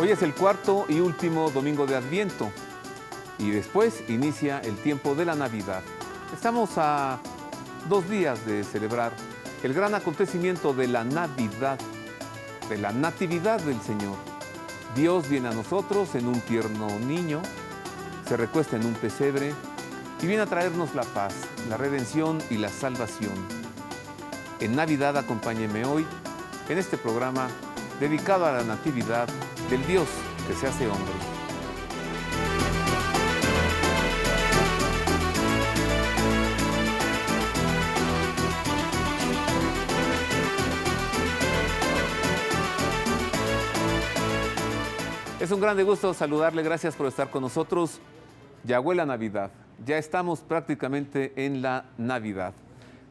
Hoy es el cuarto y último domingo de Adviento y después inicia el tiempo de la Navidad. Estamos a 2 días de celebrar el gran acontecimiento de la Navidad, de la Natividad del Señor. Dios viene a nosotros en un tierno niño, se recuesta en un pesebre y viene a traernos la paz, la redención y la salvación. En Navidad acompáñeme hoy en este programa dedicado a la Natividad del Dios que se hace hombre. Es un grande gusto saludarle, gracias por estar con nosotros. Ya huele a Navidad, ya estamos prácticamente en la Navidad.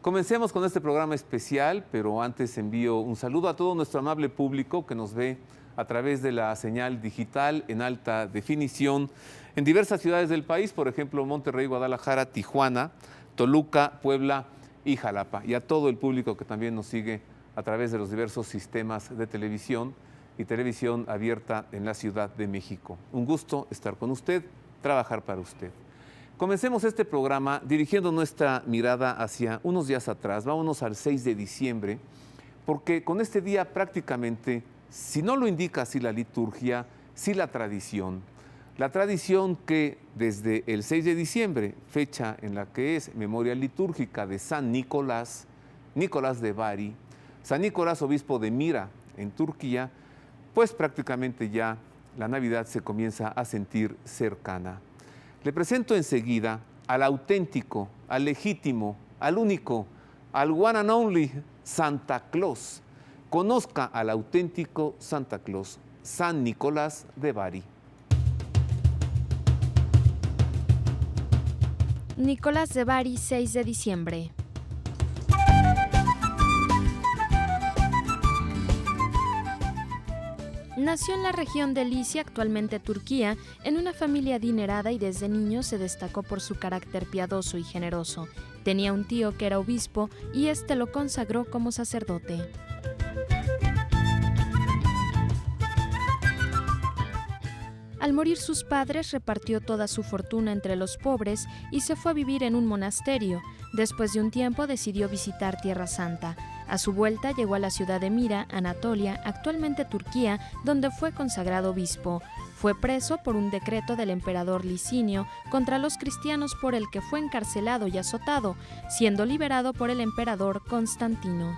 Comencemos con este programa especial, pero antes envío un saludo a todo nuestro amable público que nos ve a través de la señal digital en alta definición en diversas ciudades del país, por ejemplo, Monterrey, Guadalajara, Tijuana, Toluca, Puebla y Jalapa. Y a todo el público que también nos sigue a través de los diversos sistemas de televisión y televisión abierta en la Ciudad de México. Un gusto estar con usted, trabajar para usted. Comencemos este programa dirigiendo nuestra mirada hacia unos días atrás. Vámonos al 6 de diciembre, porque con este día prácticamente, si no lo indica así la liturgia, sí la tradición. La tradición que desde el 6 de diciembre, fecha en la que es memoria litúrgica de San Nicolás, Nicolás de Bari, San Nicolás, obispo de Mira, en Turquía, pues prácticamente ya la Navidad se comienza a sentir cercana. Le presento enseguida al auténtico, al legítimo, al único, al one and only Santa Claus. Conozca al auténtico Santa Claus, San Nicolás de Bari. Nicolás de Bari, 6 de diciembre. Nació en la región de Licia, actualmente Turquía, en una familia adinerada y desde niño se destacó por su carácter piadoso y generoso. Tenía un tío que era obispo y este lo consagró como sacerdote. Al morir sus padres, repartió toda su fortuna entre los pobres y se fue a vivir en un monasterio. Después de un tiempo decidió visitar Tierra Santa. A su vuelta llegó a la ciudad de Mira, Anatolia, actualmente Turquía, donde fue consagrado obispo. Fue preso por un decreto del emperador Licinio contra los cristianos por el que fue encarcelado y azotado, siendo liberado por el emperador Constantino.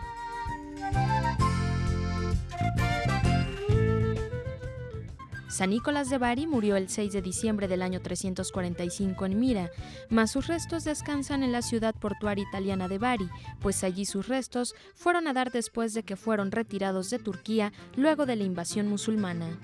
San Nicolás de Bari murió el 6 de diciembre del año 345 en Mira, mas sus restos descansan en la ciudad portuaria italiana de Bari, pues allí sus restos fueron a dar después de que fueron retirados de Turquía luego de la invasión musulmana.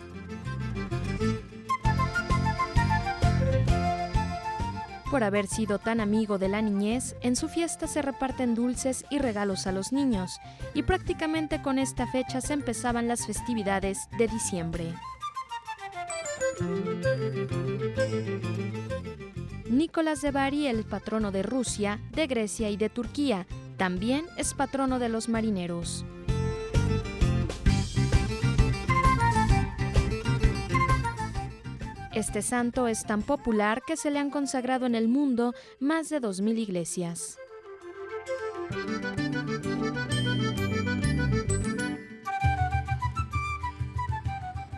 Por haber sido tan amigo de la niñez, en su fiesta se reparten dulces y regalos a los niños, y prácticamente con esta fecha se empezaban las festividades de diciembre. Nicolás de Bari, el patrono de Rusia, de Grecia y de Turquía, también es patrono de los marineros. Este santo es tan popular que se le han consagrado en el mundo más de 2000 iglesias.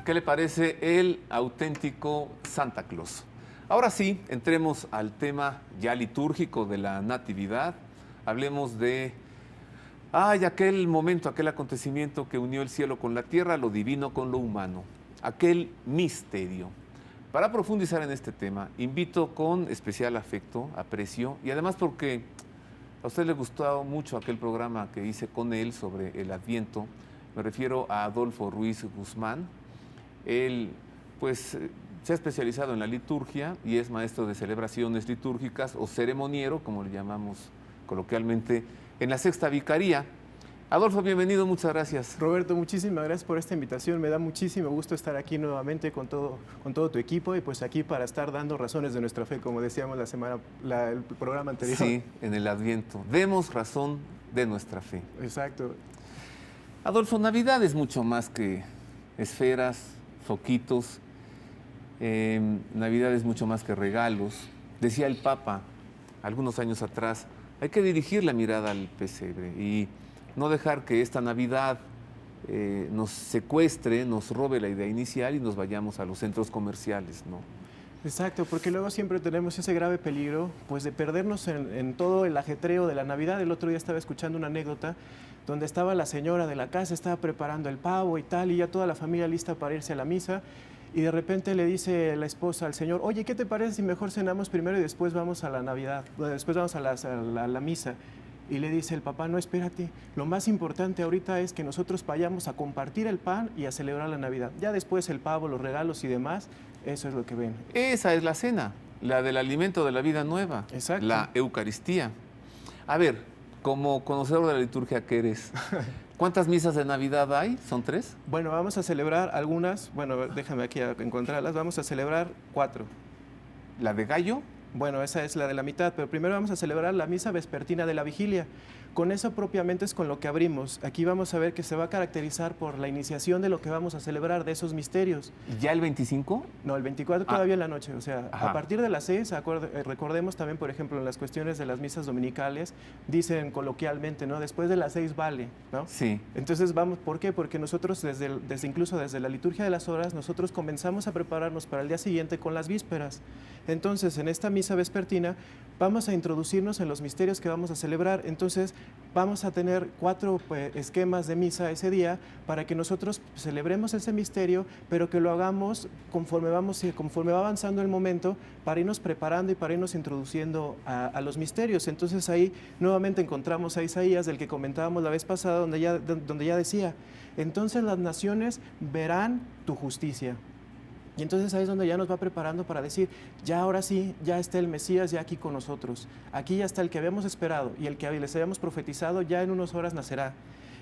¿Qué le parece el auténtico Santa Claus? Ahora sí, entremos al tema ya litúrgico de la Natividad. Hablemos de aquel momento, aquel acontecimiento que unió el cielo con la tierra, lo divino con lo humano, aquel misterio. Para profundizar en este tema, invito con especial afecto, aprecio, y además porque a usted le gustó mucho aquel programa que hice con él sobre el Adviento. Me refiero a Adolfo Ruiz Guzmán. Él, pues, se ha especializado en la liturgia y es maestro de celebraciones litúrgicas o ceremoniero, como le llamamos coloquialmente, en la Sexta Vicaría. Adolfo, bienvenido, muchas gracias. Roberto, muchísimas gracias por esta invitación. Me da muchísimo gusto estar aquí nuevamente con todo tu equipo y pues aquí para estar dando razones de nuestra fe, como decíamos el programa anterior. Sí, en el Adviento. Demos razón de nuestra fe. Exacto. Adolfo, Navidad es mucho más que esferas, foquitos. Navidad es mucho más que regalos. Decía el Papa algunos años atrás, hay que dirigir la mirada al pesebre y no dejar que esta Navidad nos secuestre, nos robe la idea inicial y nos vayamos a los centros comerciales, ¿no? Exacto, porque luego siempre tenemos ese grave peligro pues de perdernos en todo el ajetreo de la Navidad. El otro día estaba escuchando una anécdota donde estaba la señora de la casa, estaba preparando el pavo y tal, y ya toda la familia lista para irse a la misa, y de repente le dice la esposa al señor, oye, ¿qué te parece si mejor cenamos primero y después vamos a la Navidad, después vamos a la misa? Y le dice el papá, no, espérate, lo más importante ahorita es que nosotros vayamos a compartir el pan y a celebrar la Navidad. Ya después el pavo, los regalos y demás, eso es lo que ven. Esa es la cena, la del alimento de la vida nueva, Exacto. La Eucaristía. A ver, como conocedor de la liturgia que eres, ¿cuántas misas de Navidad hay? ¿Son 3? Bueno, vamos a celebrar algunas, bueno, déjame aquí encontrarlas, vamos a celebrar 4. ¿La de gallo? Bueno, esa es la de la mitad, pero primero vamos a celebrar la misa vespertina de la vigilia. Con eso propiamente es con lo que abrimos. Aquí vamos a ver que se va a caracterizar por la iniciación de lo que vamos a celebrar, de esos misterios. ¿Ya el 25? No, el 24 todavía en la noche. O sea, Ajá. a partir de las 6, recordemos también, por ejemplo, en las cuestiones de las misas dominicales, dicen coloquialmente, ¿no? Después de las 6 vale, ¿no? Sí. Entonces vamos, ¿por qué? Porque nosotros incluso desde la liturgia de las horas, nosotros comenzamos a prepararnos para el día siguiente con las vísperas. Entonces, en esta misa vespertina vamos a introducirnos en los misterios que vamos a celebrar. Entonces, vamos a tener 4 esquemas de misa ese día para que nosotros celebremos ese misterio, pero que lo hagamos conforme va avanzando el momento, para irnos preparando y para irnos introduciendo a los misterios. Entonces ahí nuevamente encontramos a Isaías, del que comentábamos la vez pasada, donde ya decía, entonces las naciones verán tu justicia. Y entonces ahí es donde ya nos va preparando para decir, ya ahora sí, ya está el Mesías ya aquí con nosotros. Aquí ya está el que habíamos esperado y el que les habíamos profetizado, ya en unas horas nacerá.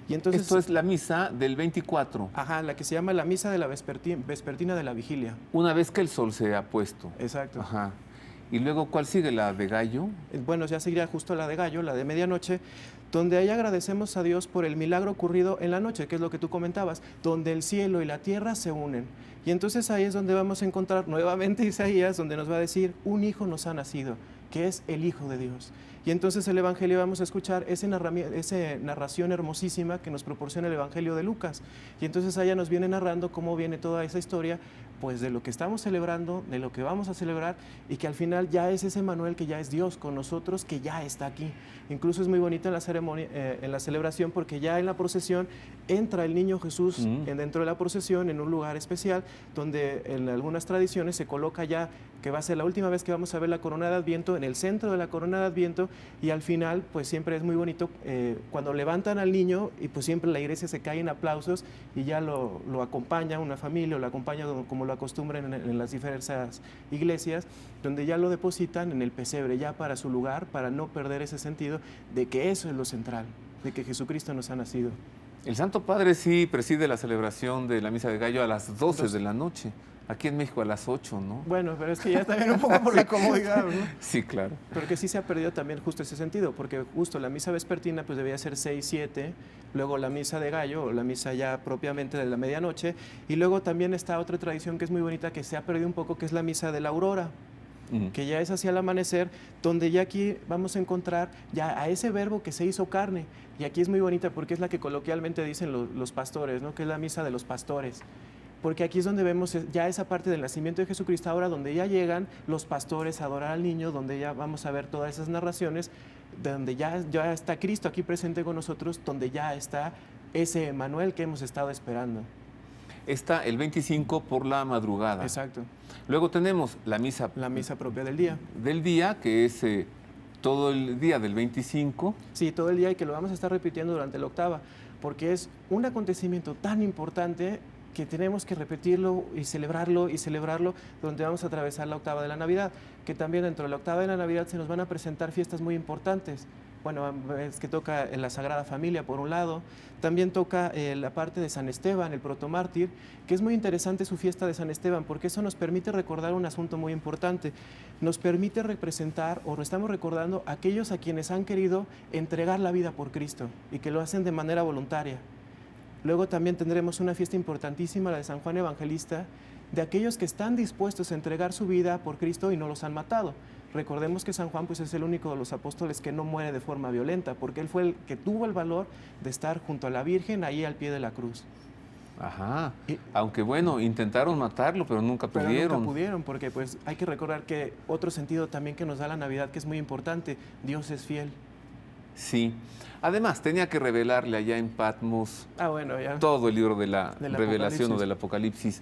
Y entonces, esto es la misa del 24. Ajá, la que se llama la misa de la vespertina de la vigilia. Una vez que el sol se ha puesto. Exacto. Ajá. Y luego, ¿cuál sigue? ¿La de gallo? Bueno, ya seguiría justo la de gallo, la de medianoche, donde ahí agradecemos a Dios por el milagro ocurrido en la noche, que es lo que tú comentabas, donde el cielo y la tierra se unen. Y entonces ahí es donde vamos a encontrar nuevamente Isaías, donde nos va a decir, un hijo nos ha nacido, que es el Hijo de Dios. Y entonces el Evangelio vamos a escuchar esa narración hermosísima que nos proporciona el Evangelio de Lucas. Y entonces allá nos viene narrando cómo viene toda esa historia, pues de lo que estamos celebrando, de lo que vamos a celebrar, y que al final ya es ese Manuel que ya es Dios con nosotros, que ya está aquí. Incluso es muy bonito en la ceremonia, en la celebración, porque ya en la procesión entra el niño Jesús dentro de la procesión en un lugar especial, donde en algunas tradiciones se coloca ya que va a ser la última vez que vamos a ver la corona de Adviento, en el centro de la corona de Adviento, y al final pues siempre es muy bonito cuando levantan al niño y pues siempre la iglesia se cae en aplausos y ya lo acompaña una familia o lo acompaña como lo acostumbran en las diversas iglesias, donde ya lo depositan en el pesebre ya para su lugar, para no perder ese sentido de que eso es lo central, de que Jesucristo nos ha nacido. El Santo Padre sí preside la celebración de la Misa de Gallo a las 12 de la noche. Aquí en México a las 8, ¿no? Bueno, pero es que ya también un poco por la comodidad, ¿no? Sí, claro. Pero que sí se ha perdido también justo ese sentido, porque justo la misa vespertina pues debía ser 6, 7, luego la misa de gallo, o la misa ya propiamente de la medianoche, y luego también está otra tradición que es muy bonita, que se ha perdido un poco, que es la misa de la aurora, que ya es hacia el amanecer, donde ya aquí vamos a encontrar ya a ese verbo que se hizo carne, y aquí es muy bonita porque es la que coloquialmente dicen los pastores, ¿no? Que es la misa de los pastores. Porque aquí es donde vemos ya esa parte del nacimiento de Jesucristo, ahora donde ya llegan los pastores a adorar al niño, donde ya vamos a ver todas esas narraciones, donde ya está Cristo aquí presente con nosotros, donde ya está ese Emmanuel que hemos estado esperando. Está el 25 por la madrugada. Exacto. Luego tenemos la misa propia del día. Del día, que es todo el día del 25. Sí, todo el día, y que lo vamos a estar repitiendo durante la octava, porque es un acontecimiento tan importante que tenemos que repetirlo y celebrarlo, donde vamos a atravesar la octava de la Navidad, que también dentro de la octava de la Navidad se nos van a presentar fiestas muy importantes. Bueno, es que toca en la Sagrada Familia, por un lado, también toca la parte de San Esteban, el protomártir, que es muy interesante su fiesta de San Esteban, porque eso nos permite recordar un asunto muy importante, nos permite representar, o estamos recordando a aquellos a quienes han querido entregar la vida por Cristo, y que lo hacen de manera voluntaria. Luego también tendremos una fiesta importantísima, la de San Juan Evangelista, de aquellos que están dispuestos a entregar su vida por Cristo y no los han matado. Recordemos que San Juan pues, es el único de los apóstoles que no muere de forma violenta, porque él fue el que tuvo el valor de estar junto a la Virgen ahí al pie de la cruz. Ajá, aunque bueno, intentaron matarlo, pero nunca pudieron. Pero nunca pudieron, porque pues hay que recordar que otro sentido también que nos da la Navidad, que es muy importante, Dios es fiel. Sí, además tenía que revelarle allá en Patmos Bueno, ya. todo el libro de la Revelación o del Apocalipsis.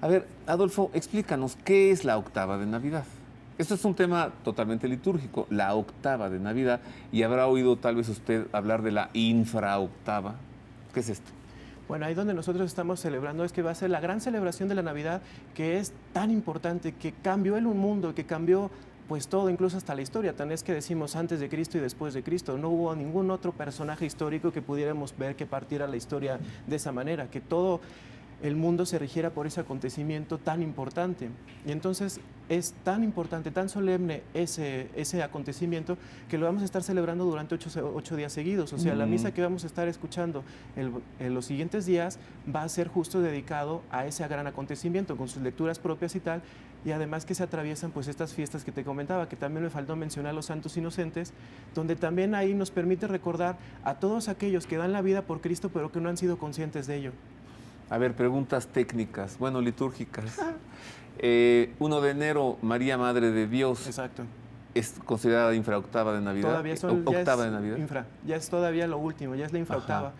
A ver, Adolfo, explícanos, ¿qué es la octava de Navidad? Esto es un tema totalmente litúrgico, la octava de Navidad, y habrá oído tal vez usted hablar de la infraoctava. ¿Qué es esto? Bueno, ahí donde nosotros estamos celebrando es que va a ser la gran celebración de la Navidad, que es tan importante, que cambió el mundo, que cambió pues todo, incluso hasta la historia. Tan es que decimos antes de Cristo y después de Cristo. No hubo ningún otro personaje histórico que pudiéramos ver que partiera la historia de esa manera, que todo el mundo se rigiera por ese acontecimiento tan importante. Y entonces es tan importante, tan solemne ese acontecimiento, que lo vamos a estar celebrando durante 8 días seguidos. O sea, la misa que vamos a estar escuchando en los siguientes días va a ser justo dedicado a ese gran acontecimiento, con sus lecturas propias y tal, y además que se atraviesan pues estas fiestas que te comentaba, que también me faltó mencionar los santos inocentes, donde también ahí nos permite recordar a todos aquellos que dan la vida por Cristo, pero que no han sido conscientes de ello. A ver, preguntas técnicas, bueno, litúrgicas. 1 de enero, María Madre de Dios. Exacto. ¿Es considerada infraoctava de Navidad? Todavía son, octava de Navidad. Ya es todavía lo último, ya es la infraoctava.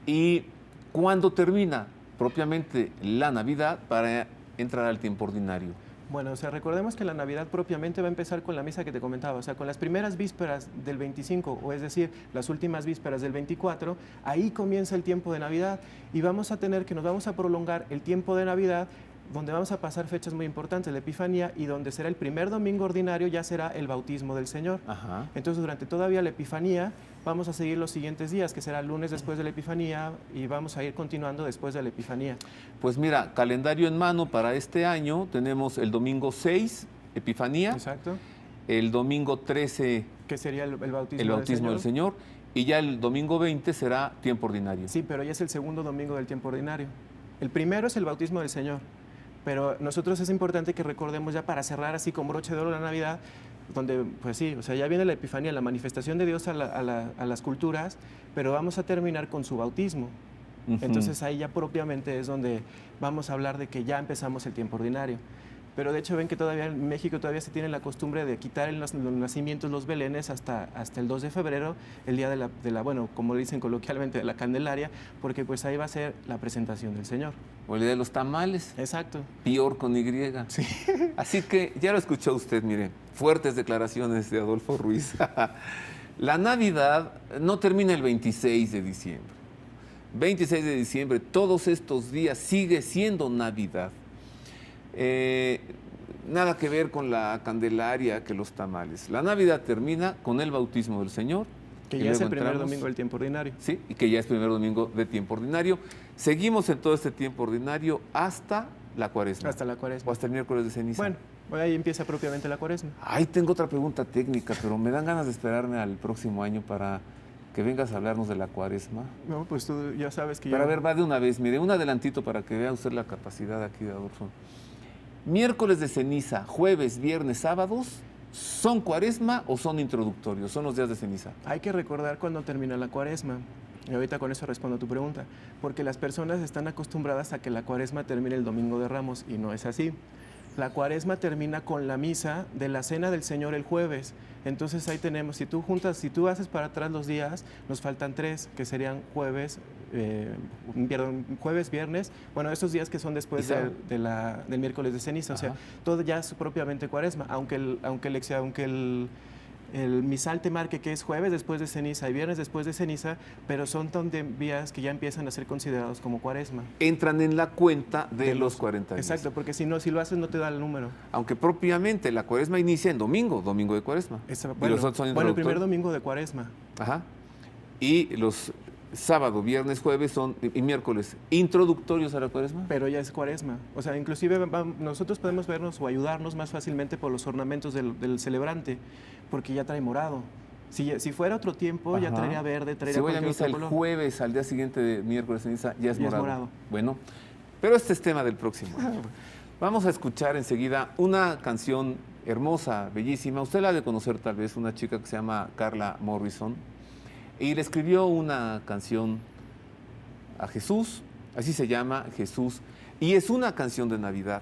¿Y cuándo termina propiamente la Navidad para entrar al tiempo ordinario? Bueno, o sea, recordemos que la Navidad propiamente va a empezar con la misa que te comentaba, o sea, con las primeras vísperas del 25, o es decir, las últimas vísperas del 24, ahí comienza el tiempo de Navidad y vamos a tener que nos vamos a prolongar el tiempo de Navidad, donde vamos a pasar fechas muy importantes, la Epifanía, y donde será el primer domingo ordinario, ya será el bautismo del Señor. Ajá. Entonces, durante todavía la Epifanía, vamos a seguir los siguientes días, que será el lunes después de la Epifanía, y vamos a ir continuando después de la Epifanía. Pues mira, calendario en mano para este año, tenemos el domingo 6, Epifanía. Exacto. El domingo 13, que sería el bautismo del Señor. Y ya el domingo 20 será tiempo ordinario. Sí, pero ya es el segundo domingo del tiempo ordinario. El primero es el bautismo del Señor. Pero nosotros es importante que recordemos ya para cerrar así con broche de oro la Navidad, donde pues sí, o sea, ya viene la Epifanía, la manifestación de Dios a las culturas, pero vamos a terminar con su bautismo. Entonces ahí ya propiamente es donde vamos a hablar de que ya empezamos el tiempo ordinario. Pero de hecho ven que todavía en México todavía se tiene la costumbre de quitar los nacimientos, los belenes, hasta el 2 de febrero, el día de la, bueno, como dicen coloquialmente, de la Candelaria, porque pues ahí va a ser la presentación del Señor. O el día de los tamales. Exacto. Pior con Y. Sí. Así que ya lo escuchó usted, mire, fuertes declaraciones de Adolfo Ruiz. La Navidad no termina el 26 de diciembre. 26 de diciembre, todos estos días sigue siendo Navidad. Nada que ver con la Candelaria, que los tamales. La Navidad termina con el bautismo del Señor. Que ya es el primer domingo del tiempo ordinario. Sí, y que ya es primer domingo de tiempo ordinario. Seguimos en todo este tiempo ordinario hasta la Cuaresma. Hasta la Cuaresma. O hasta el miércoles de ceniza. Bueno, ahí empieza propiamente la Cuaresma. Ay, tengo otra pregunta técnica, pero me dan ganas de esperarme al próximo año para que vengas a hablarnos de la Cuaresma. No, pues tú ya sabes que Pero a ver, va de una vez, mire, un adelantito para que vea usted la capacidad aquí de Adolfo. Miércoles de ceniza, jueves, viernes, sábados, ¿son Cuaresma o son introductorios? Son los días de ceniza. Hay que recordar cuándo termina la Cuaresma. Y ahorita con eso respondo a tu pregunta. Porque las personas están acostumbradas a que la Cuaresma termine el Domingo de Ramos y no es así. La Cuaresma termina con la misa de la Cena del Señor el jueves. Entonces ahí tenemos, si tú haces para atrás los días, nos faltan 3, que serían jueves, viernes, bueno, esos días que son después del miércoles de ceniza. Ajá. O sea, todo ya es propiamente Cuaresma, aunque el misal te marque que es jueves después de ceniza y viernes después de ceniza, pero son días que ya empiezan a ser considerados como Cuaresma. Entran en la cuenta de los 40 días. Exacto, porque si no, si lo haces no te da el número. Aunque propiamente la Cuaresma inicia en domingo de Cuaresma. Bueno, el primer domingo de Cuaresma. Ajá. Y los sábado, viernes, jueves y miércoles introductorios a la Cuaresma. Pero ya es Cuaresma. O sea, inclusive nosotros podemos vernos o ayudarnos más fácilmente por los ornamentos del celebrante, porque ya trae morado. Si fuera otro tiempo, ya Ajá. traería verde, traería Si voy a cualquier misa otro el color. jueves, al día siguiente de miércoles ceniza, ya es Ya es morado. morado. Bueno, pero este es tema del próximo. Vamos a escuchar enseguida una canción hermosa, bellísima. Usted la ha de conocer tal vez, una chica que se llama Carla Morrison. Y le escribió una canción a Jesús, así se llama, Jesús. Y es una canción de Navidad,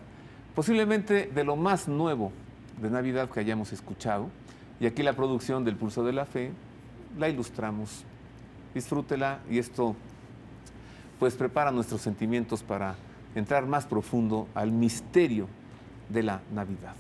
posiblemente de lo más nuevo de Navidad que hayamos escuchado. Y aquí la producción del Pulso de la Fe la ilustramos. Disfrútela y esto pues prepara nuestros sentimientos para entrar más profundo al misterio de la Navidad.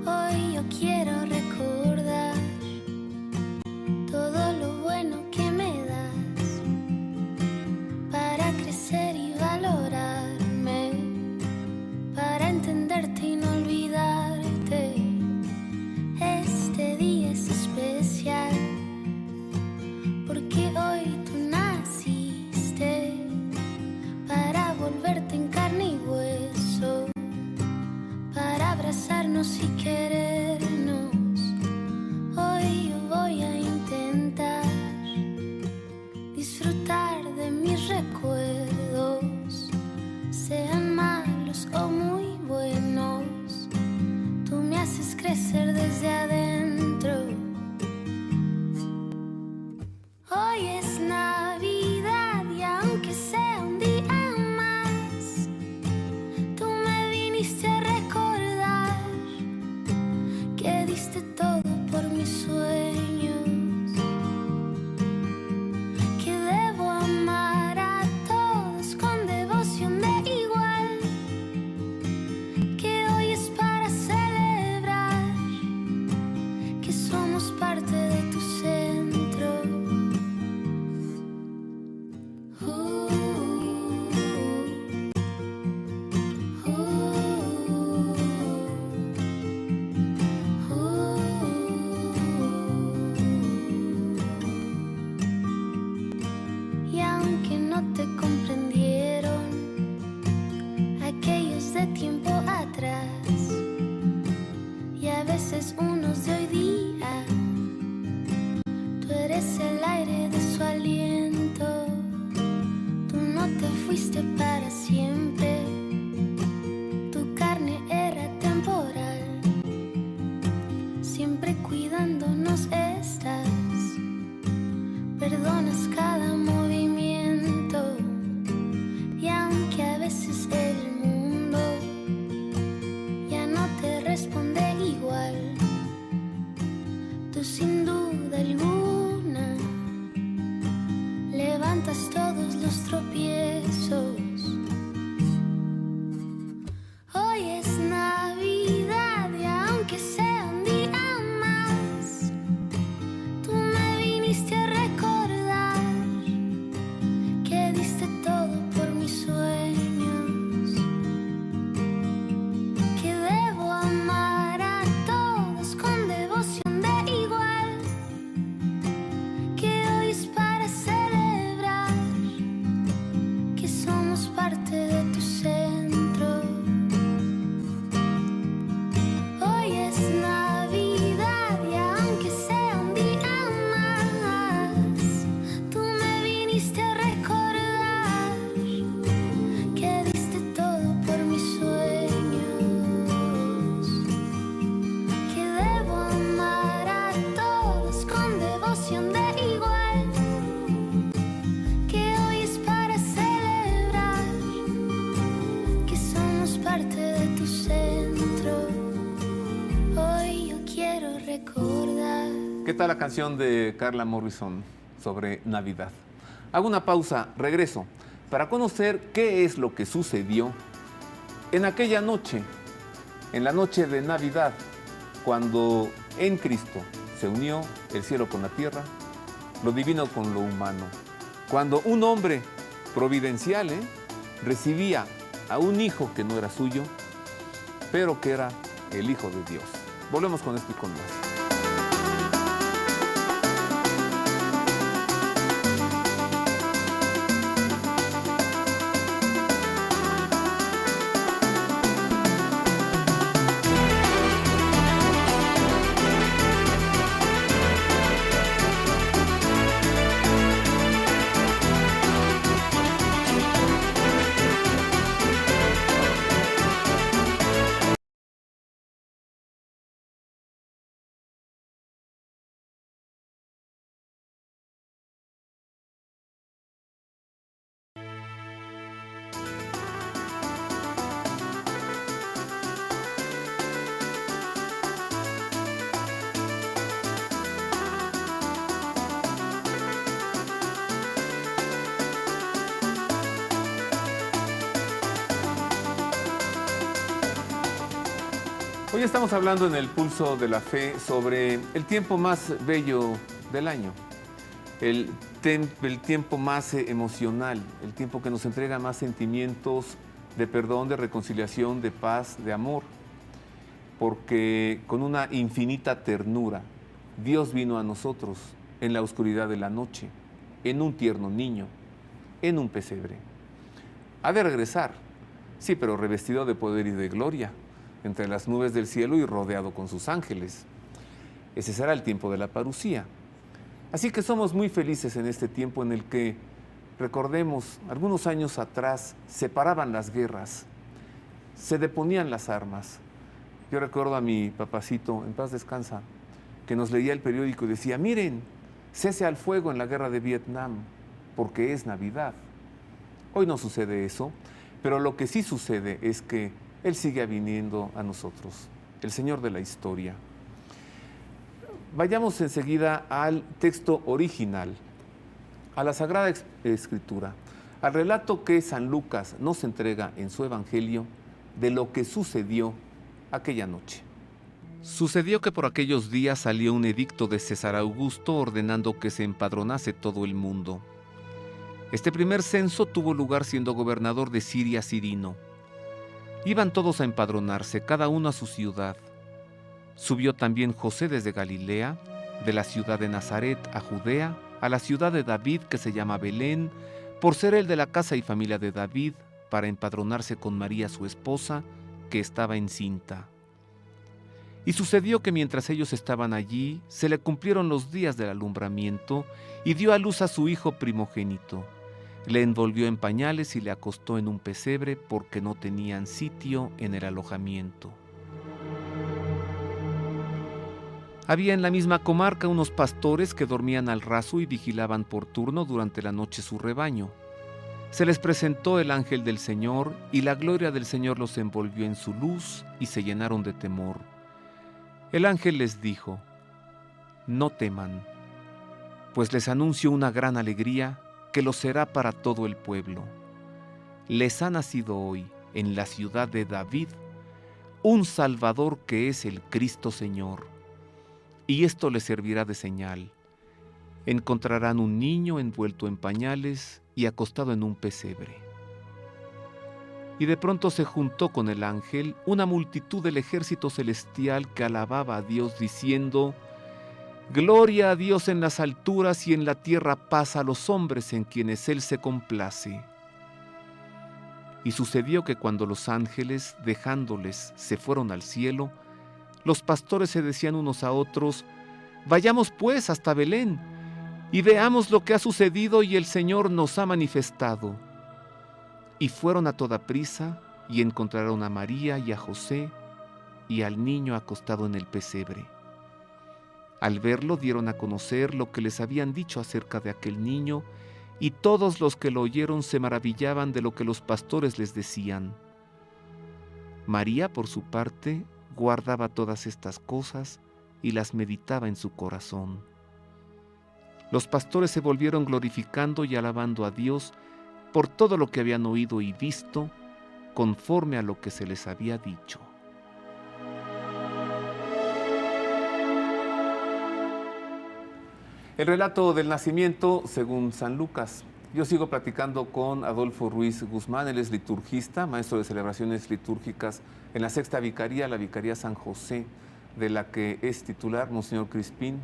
Hoy yo quiero recordar todo lo bueno que me das para crecer y valorarme, para entenderte y no olvidarte. Este día es especial porque hoy tú naciste para volverte en carne y hueso, para abrazarnos y querernos. Hoy yo voy a intentar disfrutar de mis recuerdos, sean malos o muy buenos. Tú me haces crecer desde adentro. Hoy es Navidad y aunque sea un día más, tú me viniste a recordar que diste todo por mis sueños, que debo amar a todos con devoción de igual, que hoy es para celebrar que somos parte de tu centro. Y aunque no te comprendieron aquellos de tiempo atrás, y a veces unos de hoy día, tú eres el aire de su aliento. Tú no te fuiste para siempre, tu carne era temporal, siempre cuidándonos estás. Perdonas cada movimiento y aunque a veces el mundo ya no te responde igual, tú sin duda alguna levantas todos los tropiezos. Hoy es Navidad y aunque sea un día más, tú me viniste a recordar que diste todo por mis sueños, que debo amar a todos con devoción de igual, que hoy es para celebrar que somos parte de tu centro. Hoy es Navidad y aunque sea un día más, tú me viniste a recordar que diste todo por mis sueños, que debo amar a todos con devoción de igual, que hoy es para celebrar que somos parte de tu centro. Hoy yo quiero recordar. ¿Qué tal la canción de Carla Morrison sobre Navidad? Hago una pausa, regreso, para conocer qué es lo que sucedió en aquella noche, en la noche de Navidad, cuando en Cristo Se unió el cielo con la tierra, lo divino con lo humano. Cuando un hombre providencial recibía a un hijo que no era suyo, pero que era el Hijo de Dios. Volvemos con esto y con más. Hoy estamos hablando en el Pulso de la Fe sobre el tiempo más bello del año, el tiempo más emocional, el tiempo que nos entrega más sentimientos de perdón, de reconciliación, de paz, de amor, porque con una infinita ternura Dios vino a nosotros en la oscuridad de la noche, en un tierno niño, en un pesebre. Ha de regresar, sí, pero revestido de poder y de gloria, entre las nubes del cielo y rodeado con sus ángeles. Ese será el tiempo de la parucía. Así que somos muy felices en este tiempo en el que, recordemos, algunos años atrás se paraban las guerras, se deponían las armas. Yo recuerdo a mi papacito, en paz descansa, que nos leía el periódico y decía, miren, cese al fuego en la guerra de Vietnam, porque es Navidad. Hoy no sucede eso, pero lo que sí sucede es que Él sigue viniendo a nosotros, el Señor de la historia. Vayamos enseguida al texto original, a la Sagrada Escritura, al relato que San Lucas nos entrega en su Evangelio de lo que sucedió aquella noche. Sucedió que por aquellos días salió un edicto de César Augusto ordenando que se empadronase todo el mundo. Este primer censo tuvo lugar siendo gobernador de Siria Cirino. Iban todos a empadronarse, cada uno a su ciudad. Subió también José desde Galilea, de la ciudad de Nazaret a Judea, a la ciudad de David que se llama Belén, por ser él de la casa y familia de David, para empadronarse con María su esposa, que estaba encinta. Y sucedió que mientras ellos estaban allí, se le cumplieron los días del alumbramiento y dio a luz a su hijo primogénito. Le envolvió en pañales y le acostó en un pesebre porque no tenían sitio en el alojamiento. Había en la misma comarca unos pastores que dormían al raso y vigilaban por turno durante la noche su rebaño. Se les presentó el ángel del Señor y la gloria del Señor los envolvió en su luz y se llenaron de temor. El ángel les dijo, no teman, pues les anuncio una gran alegría que lo será para todo el pueblo. Les ha nacido hoy, en la ciudad de David, un Salvador que es el Cristo Señor. Y esto les servirá de señal. Encontrarán un niño envuelto en pañales y acostado en un pesebre. Y de pronto se juntó con el ángel una multitud del ejército celestial que alababa a Dios diciendo, Gloria a Dios en las alturas y en la tierra paz a los hombres en quienes Él se complace. Y sucedió que cuando los ángeles, dejándoles, se fueron al cielo, los pastores se decían unos a otros, vayamos pues hasta Belén y veamos lo que ha sucedido y el Señor nos ha manifestado. Y fueron a toda prisa y encontraron a María y a José y al niño acostado en el pesebre. Al verlo dieron a conocer lo que les habían dicho acerca de aquel niño, y todos los que lo oyeron se maravillaban de lo que los pastores les decían. María, por su parte, guardaba todas estas cosas y las meditaba en su corazón. Los pastores se volvieron glorificando y alabando a Dios por todo lo que habían oído y visto, conforme a lo que se les había dicho. El relato del nacimiento según San Lucas. Yo sigo platicando con Adolfo Ruiz Guzmán, él es liturgista, maestro de celebraciones litúrgicas en la Sexta Vicaría, la Vicaría San José, de la que es titular Monseñor Crispín,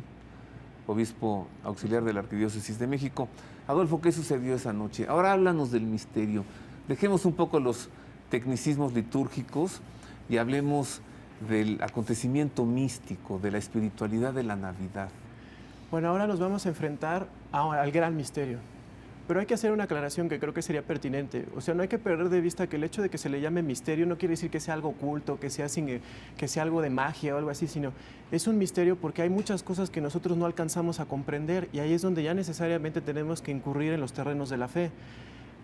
obispo auxiliar de la Arquidiócesis de México. Adolfo, ¿qué sucedió esa noche? Ahora háblanos del misterio. Dejemos un poco los tecnicismos litúrgicos y hablemos del acontecimiento místico, de la espiritualidad de la Navidad. Bueno, ahora nos vamos a enfrentar al gran misterio. Pero hay que hacer una aclaración que creo que sería pertinente. O sea, no hay que perder de vista que el hecho de que se le llame misterio no quiere decir que sea algo oculto, que sea algo de magia o algo así, sino es un misterio porque hay muchas cosas que nosotros no alcanzamos a comprender y ahí es donde ya necesariamente tenemos que incurrir en los terrenos de la fe.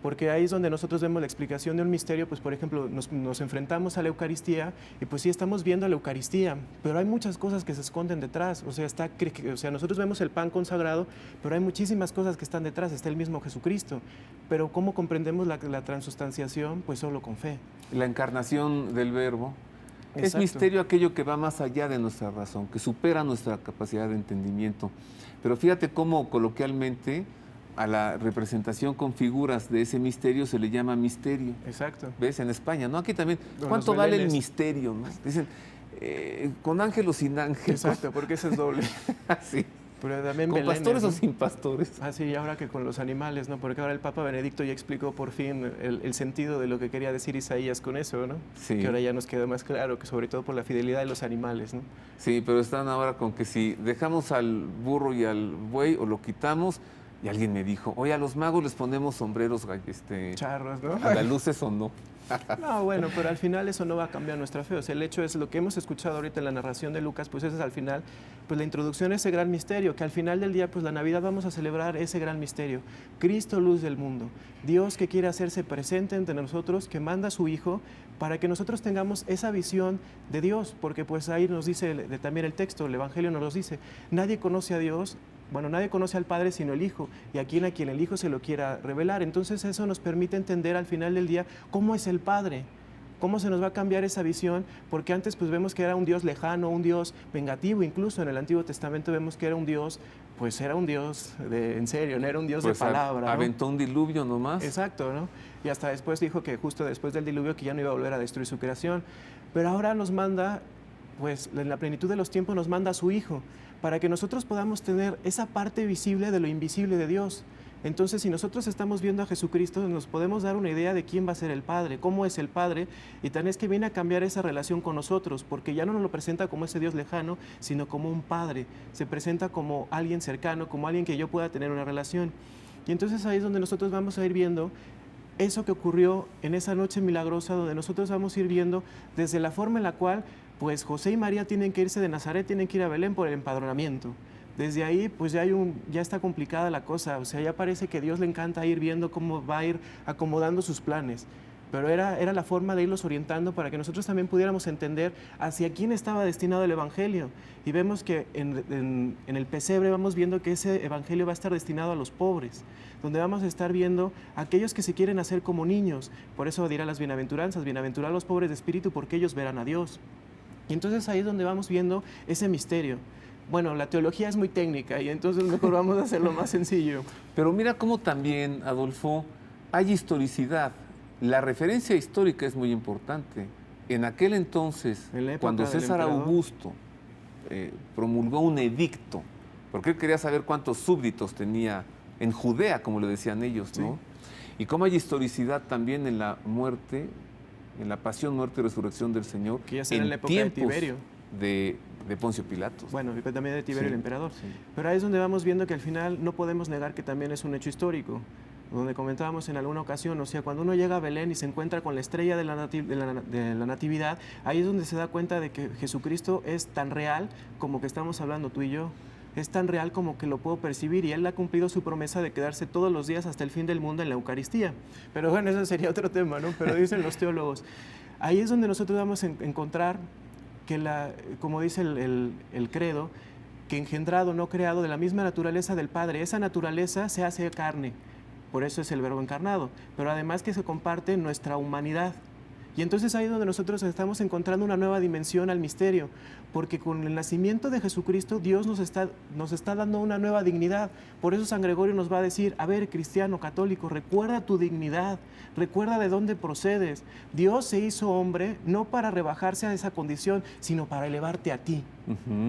Porque ahí es donde nosotros vemos la explicación de un misterio, pues por ejemplo nos enfrentamos a la Eucaristía y pues sí estamos viendo la Eucaristía, pero hay muchas cosas que se esconden detrás, o sea, nosotros vemos el pan consagrado, pero hay muchísimas cosas que están detrás, está el mismo Jesucristo, pero ¿cómo comprendemos la transustanciación? Pues solo con fe. La encarnación del Verbo. Exacto. Es misterio aquello que va más allá de nuestra razón, que supera nuestra capacidad de entendimiento, pero fíjate cómo coloquialmente a la representación con figuras de ese misterio se le llama misterio. Exacto. ¿Ves? En España, ¿no? Aquí también. Los ¿Cuánto vale el belenes. misterio? ¿No? Dicen, con ángel o sin ángel. Exacto, porque ese es doble. Sí. Pero también ¿Con belenes, pastores ¿no? o sin pastores? Ah, sí, y ahora que con los animales, ¿no? Porque ahora el Papa Benedicto ya explicó por fin el sentido de lo que quería decir Isaías con eso, ¿no? Sí. Que ahora ya nos queda más claro, que sobre todo por la fidelidad de los animales, ¿no? Sí, pero están ahora con que si dejamos al burro y al buey o lo quitamos, y alguien me dijo, oye, a los magos les ponemos sombreros Charros, ¿no? andaluces o no. No, bueno, pero al final eso no va a cambiar nuestra fe. O sea, el hecho es lo que hemos escuchado ahorita en la narración de Lucas, pues ese es al final, pues la introducción a ese gran misterio, que al final del día, pues la Navidad vamos a celebrar ese gran misterio. Cristo, luz del mundo. Dios que quiere hacerse presente entre nosotros, que manda a su Hijo para que nosotros tengamos esa visión de Dios, porque pues ahí nos dice también el texto, el Evangelio nos lo dice, nadie conoce a Dios. Bueno, nadie conoce al Padre sino el Hijo, y a quien el Hijo se lo quiera revelar. Entonces eso nos permite entender al final del día cómo es el Padre, cómo se nos va a cambiar esa visión, porque antes pues vemos que era un Dios lejano, un Dios vengativo, incluso en el Antiguo Testamento vemos que era un Dios, pues era un Dios en serio, no era un Dios Pues de palabra, ¿no? aventó un diluvio nomás. Exacto, ¿no? Y hasta después dijo que justo después del diluvio que ya no iba a volver a destruir su creación, pero ahora nos manda, pues en la plenitud de los tiempos nos manda a su Hijo, para que nosotros podamos tener esa parte visible de lo invisible de Dios. Entonces, si nosotros estamos viendo a Jesucristo, nos podemos dar una idea de quién va a ser el Padre, cómo es el Padre, y también es que viene a cambiar esa relación con nosotros, porque ya no nos lo presenta como ese Dios lejano, sino como un Padre. Se presenta como alguien cercano, como alguien que yo pueda tener una relación. Y entonces ahí es donde nosotros vamos a ir viendo eso que ocurrió en esa noche milagrosa, donde nosotros vamos a ir viendo desde la forma en la cual pues José y María tienen que irse de Nazaret, tienen que ir a Belén por el empadronamiento. Desde ahí, pues ya está complicada la cosa, o sea, ya parece que Dios le encanta ir viendo cómo va a ir acomodando sus planes. Pero era la forma de irlos orientando para que nosotros también pudiéramos entender hacia quién estaba destinado el Evangelio. Y vemos que en el pesebre vamos viendo que ese Evangelio va a estar destinado a los pobres, donde vamos a estar viendo a aquellos que se quieren hacer como niños. Por eso dirá las bienaventuranzas, bienaventurados los pobres de espíritu, porque ellos verán a Dios. Y entonces ahí es donde vamos viendo ese misterio. Bueno, la teología es muy técnica y entonces mejor vamos a hacerlo más sencillo. Pero mira cómo también, Adolfo, hay historicidad. La referencia histórica es muy importante. En aquel entonces, En la época cuando del César emperador. Augusto promulgó un edicto, porque él quería saber cuántos súbditos tenía en Judea, como le decían ellos, ¿no? Sí. Y cómo hay historicidad también en la muerte, en la pasión, muerte y resurrección del Señor, Que ya será en la época de tiempos Tiberio. de Poncio Pilatos. Bueno, y también de Tiberio Sí, el emperador. sí. Pero ahí es donde vamos viendo que al final no podemos negar que también es un hecho histórico. Donde comentábamos en alguna ocasión, o sea, cuando uno llega a Belén y se encuentra con la estrella de la Natividad, ahí es donde se da cuenta de que Jesucristo es tan real como que estamos hablando tú y yo. Es tan real como que lo puedo percibir y Él ha cumplido su promesa de quedarse todos los días hasta el fin del mundo en la Eucaristía. Pero bueno, eso sería otro tema, ¿no? Pero dicen los teólogos. Ahí es donde nosotros vamos a encontrar que, como dice el credo, que engendrado, no creado, de la misma naturaleza del Padre, esa naturaleza se hace carne. Por eso es el Verbo encarnado, pero además que se comparte nuestra humanidad. Y entonces ahí es donde nosotros estamos encontrando una nueva dimensión al misterio, porque con el nacimiento de Jesucristo Dios nos está dando una nueva dignidad. Por eso San Gregorio nos va a decir, a ver, cristiano, católico, recuerda tu dignidad, recuerda de dónde procedes. Dios se hizo hombre no para rebajarse a esa condición, sino para elevarte a ti,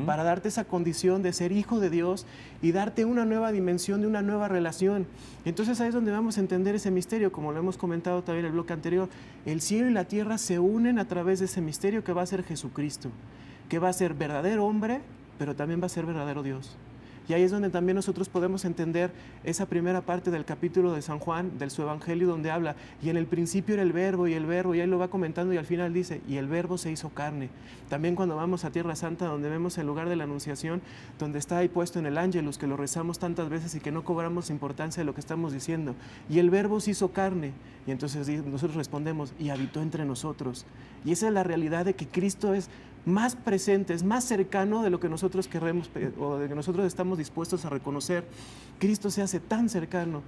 para darte esa condición de ser hijo de Dios y darte una nueva dimensión de una nueva relación. Entonces ahí es donde vamos a entender ese misterio, como lo hemos comentado también en el bloque anterior. El cielo y la tierra se unen a través de ese misterio que va a ser Jesucristo, que va a ser verdadero hombre, pero también va a ser verdadero Dios. Y ahí es donde también nosotros podemos entender esa primera parte del capítulo de San Juan, de su Evangelio, donde habla, y en el principio era el verbo, y ahí lo va comentando, y al final dice, y el verbo se hizo carne. También cuando vamos a Tierra Santa, donde vemos el lugar de la Anunciación, donde está ahí puesto en el Ángelus, que lo rezamos tantas veces y que no cobramos importancia de lo que estamos diciendo, y el verbo se hizo carne, y entonces nosotros respondemos, y habitó entre nosotros. Y esa es la realidad de que Cristo es más presente, es más cercano de lo que nosotros queremos o de que nosotros estamos dispuestos a reconocer. Cristo se hace tan cercano,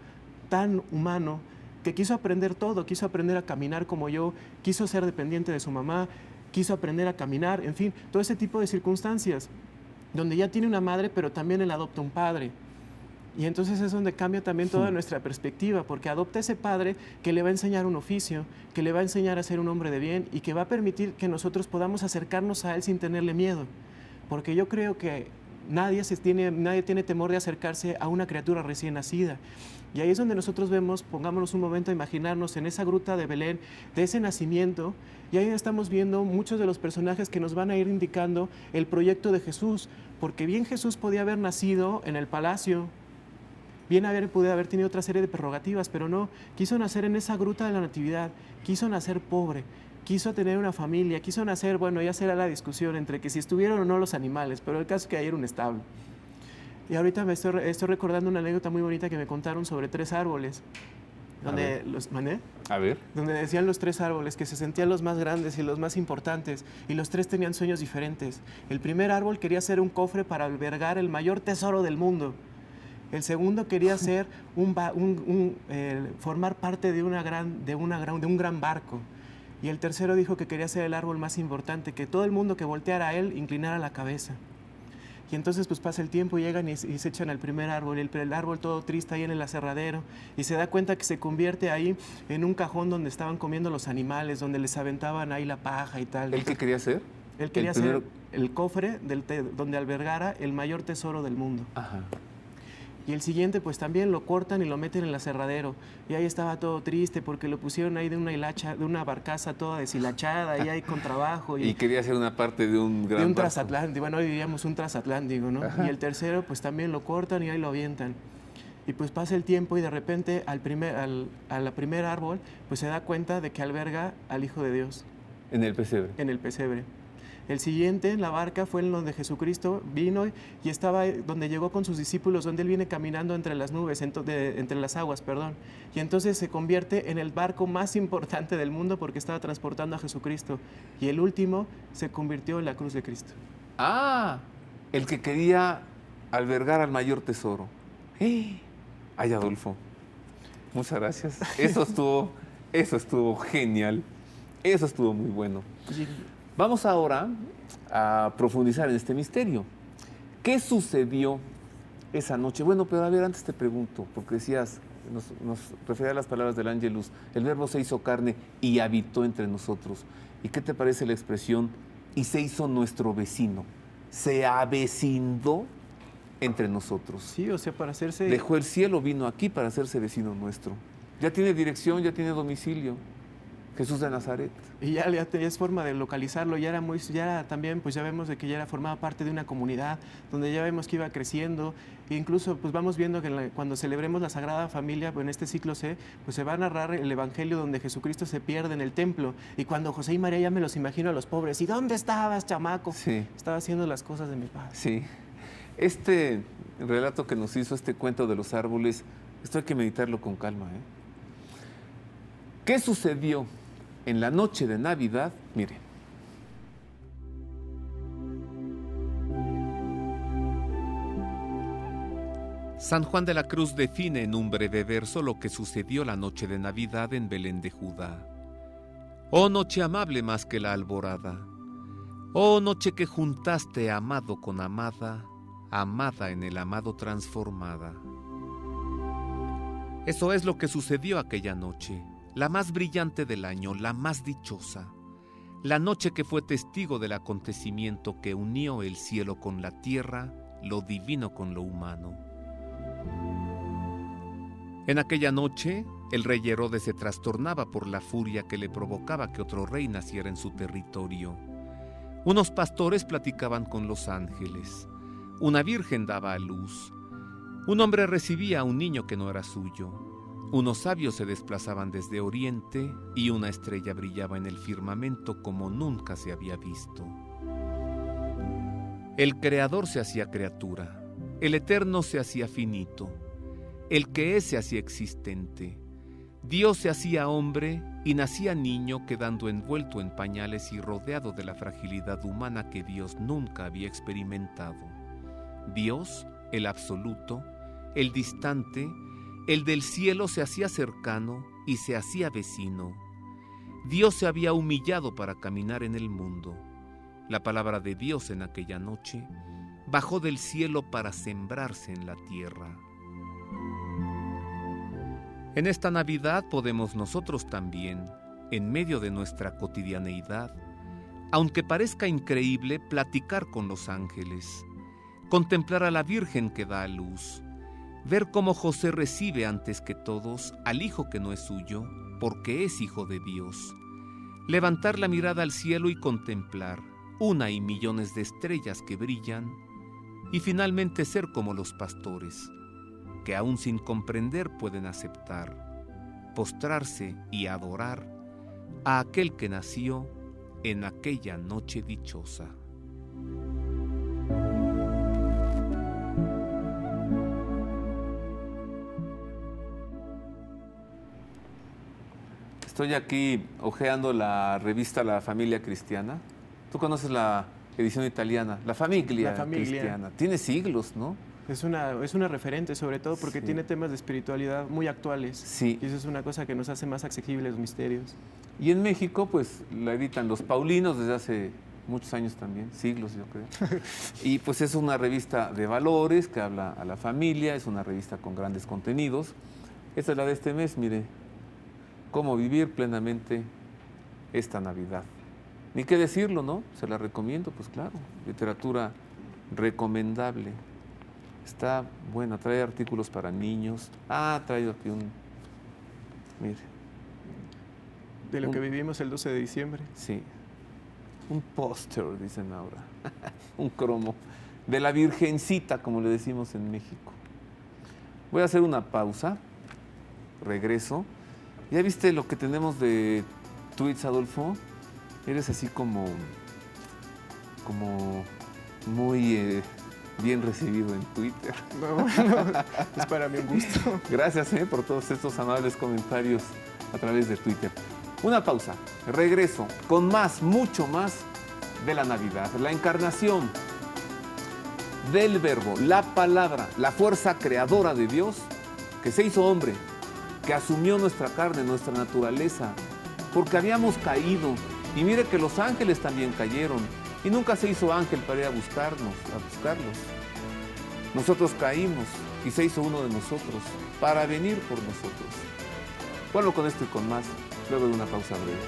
tan humano, que quiso aprender todo, quiso aprender a caminar como yo, quiso ser dependiente de su mamá, quiso aprender a caminar, en fin, todo ese tipo de circunstancias, donde ya tiene una madre, pero también él adopta un padre. Y entonces es donde cambia también toda nuestra perspectiva, porque adopta ese padre que le va a enseñar un oficio, que le va a enseñar a ser un hombre de bien y que va a permitir que nosotros podamos acercarnos a él sin tenerle miedo. Porque yo creo que nadie tiene temor de acercarse a una criatura recién nacida. Y ahí es donde nosotros vemos, pongámonos un momento a imaginarnos en esa gruta de Belén, de ese nacimiento, y ahí estamos viendo muchos de los personajes que nos van a ir indicando el proyecto de Jesús, porque bien Jesús podía haber nacido en el palacio, bien pudo haber tenido otra serie de prerrogativas, pero no, quiso nacer en esa gruta de la natividad, quiso nacer pobre, quiso tener una familia, quiso nacer, bueno, ya será la discusión entre que si estuvieron o no los animales, pero el caso es que ahí era un establo. Y ahorita me estoy recordando una anécdota muy bonita que me contaron sobre 3 árboles, donde donde decían los 3 árboles que se sentían los más grandes y los más importantes, y los 3 tenían sueños diferentes. El primer árbol quería ser un cofre para albergar el mayor tesoro del mundo. El segundo quería ser formar parte de un gran barco. Y el tercero dijo que quería ser el árbol más importante, que todo el mundo que volteara a él inclinara la cabeza. Y entonces pues pasa el tiempo, llegan y se echan al primer árbol, y el árbol todo triste ahí en el aserradero, y se da cuenta que se convierte ahí en un cajón donde estaban comiendo los animales, donde les aventaban ahí la paja y tal. ¿Él qué quería hacer? Él quería ser el cofre donde albergara el mayor tesoro del mundo. Ajá. Y el siguiente pues también lo cortan y lo meten en el aserradero. Y ahí estaba todo triste porque lo pusieron ahí de una barcaza toda deshilachada y ahí con trabajo. Y quería ser una parte de un gran de un barco. transatlántico, bueno, hoy diríamos un transatlántico, ¿no? Ajá. Y el tercero pues también lo cortan y ahí lo avientan. Y pues pasa el tiempo y de repente al primer árbol pues se da cuenta de que alberga al Hijo de Dios. En el pesebre. En el pesebre. El siguiente en la barca fue en donde Jesucristo vino y estaba donde llegó con sus discípulos, donde él viene caminando entre las nubes, entre las aguas, perdón. Y entonces se convierte en el barco más importante del mundo porque estaba transportando a Jesucristo. Y el último se convirtió en la cruz de Cristo. Ah, el que quería albergar al mayor tesoro. Ay, Adolfo, muchas gracias. Eso estuvo genial. Eso estuvo muy bueno. Vamos ahora a profundizar en este misterio. ¿Qué sucedió esa noche? Bueno, pero a ver, antes te pregunto, porque decías, nos refería a las palabras del Ángelus, el verbo se hizo carne y habitó entre nosotros. ¿Y qué te parece la expresión? Y se hizo nuestro vecino. Se avecinó entre nosotros. Sí, o sea, para hacerse... Dejó el cielo, vino aquí para hacerse vecino nuestro. Ya tiene dirección, ya tiene domicilio. Jesús de Nazaret. Y ya es forma de localizarlo, ya era también, pues ya vemos de que ya formaba parte de una comunidad, donde ya vemos que iba creciendo, e incluso pues vamos viendo que cuando celebremos la Sagrada Familia, pues en este ciclo C, pues se va a narrar el Evangelio donde Jesucristo se pierde en el templo, y cuando José y María ya me los imagino a los pobres, ¿y dónde estabas, chamaco? Sí. Estaba haciendo las cosas de mi padre. Sí. Este relato que nos hizo, este cuento de los árboles, esto hay que meditarlo con calma, ¿eh? ¿Qué sucedió en la noche de Navidad? Miren. San Juan de la Cruz define en un breve verso lo que sucedió la noche de Navidad en Belén de Judá. Oh noche amable más que la alborada, oh noche que juntaste amado con amada, amada en el amado transformada. Eso es lo que sucedió aquella noche, la más brillante del año, la más dichosa, la noche que fue testigo del acontecimiento que unió el cielo con la tierra, lo divino con lo humano. En aquella noche, el rey Herodes se trastornaba por la furia que le provocaba que otro rey naciera en su territorio. Unos pastores platicaban con los ángeles, una virgen daba a luz, un hombre recibía a un niño que no era suyo, unos sabios se desplazaban desde oriente y una estrella brillaba en el firmamento como nunca se había visto. El Creador se hacía criatura, el Eterno se hacía finito, el que es se hacía existente. Dios se hacía hombre y nacía niño, quedando envuelto en pañales y rodeado de la fragilidad humana que Dios nunca había experimentado. Dios, el absoluto, el distante, el del cielo se hacía cercano y se hacía vecino. Dios se había humillado para caminar en el mundo. La palabra de Dios en aquella noche bajó del cielo para sembrarse en la tierra. En esta Navidad podemos nosotros también, en medio de nuestra cotidianeidad, aunque parezca increíble, platicar con los ángeles, contemplar a la Virgen que da a luz, ver cómo José recibe antes que todos al hijo que no es suyo, porque es hijo de Dios, levantar la mirada al cielo y contemplar una y millones de estrellas que brillan, y finalmente ser como los pastores, que aún sin comprender pueden aceptar, postrarse y adorar a aquel que nació en aquella noche dichosa. Estoy aquí hojeando la revista La Familia Cristiana. ¿Tú conoces la edición italiana? La Familia Cristiana. Tiene siglos, ¿no? Es una referente, sobre todo porque Sí. tiene temas de espiritualidad muy actuales. Sí. Y eso es una cosa que nos hace más accesibles los misterios. Y en México, pues, la editan los Paulinos desde hace muchos años también, siglos yo creo. Y pues es una revista de valores que habla a la familia, es una revista con grandes contenidos. Esta es la de este mes, mire, cómo vivir plenamente esta Navidad. Ni qué decirlo, ¿no? Se la recomiendo, pues claro, literatura recomendable. Está buena, trae artículos para niños. Ah, traído aquí un, mire, De lo que vivimos el 12 de diciembre. sí, un póster, dicen ahora, un cromo, de la Virgencita, como le decimos en México. Voy a hacer una pausa, regreso. ¿Ya viste lo que tenemos de tweets, Adolfo? Eres así como muy bien recibido en Twitter. No, bueno, es para mí un gusto. Gracias por todos estos amables comentarios a través de Twitter. Una pausa, regreso con más, mucho más de la Navidad, la encarnación del Verbo, la palabra, la fuerza creadora de Dios que se hizo hombre, que asumió nuestra carne, nuestra naturaleza, porque habíamos caído. Y mire que los ángeles también cayeron y nunca se hizo ángel para ir a buscarlos. Nosotros caímos y se hizo uno de nosotros para venir por nosotros. Vuelvo con esto y con más, luego de una pausa breve.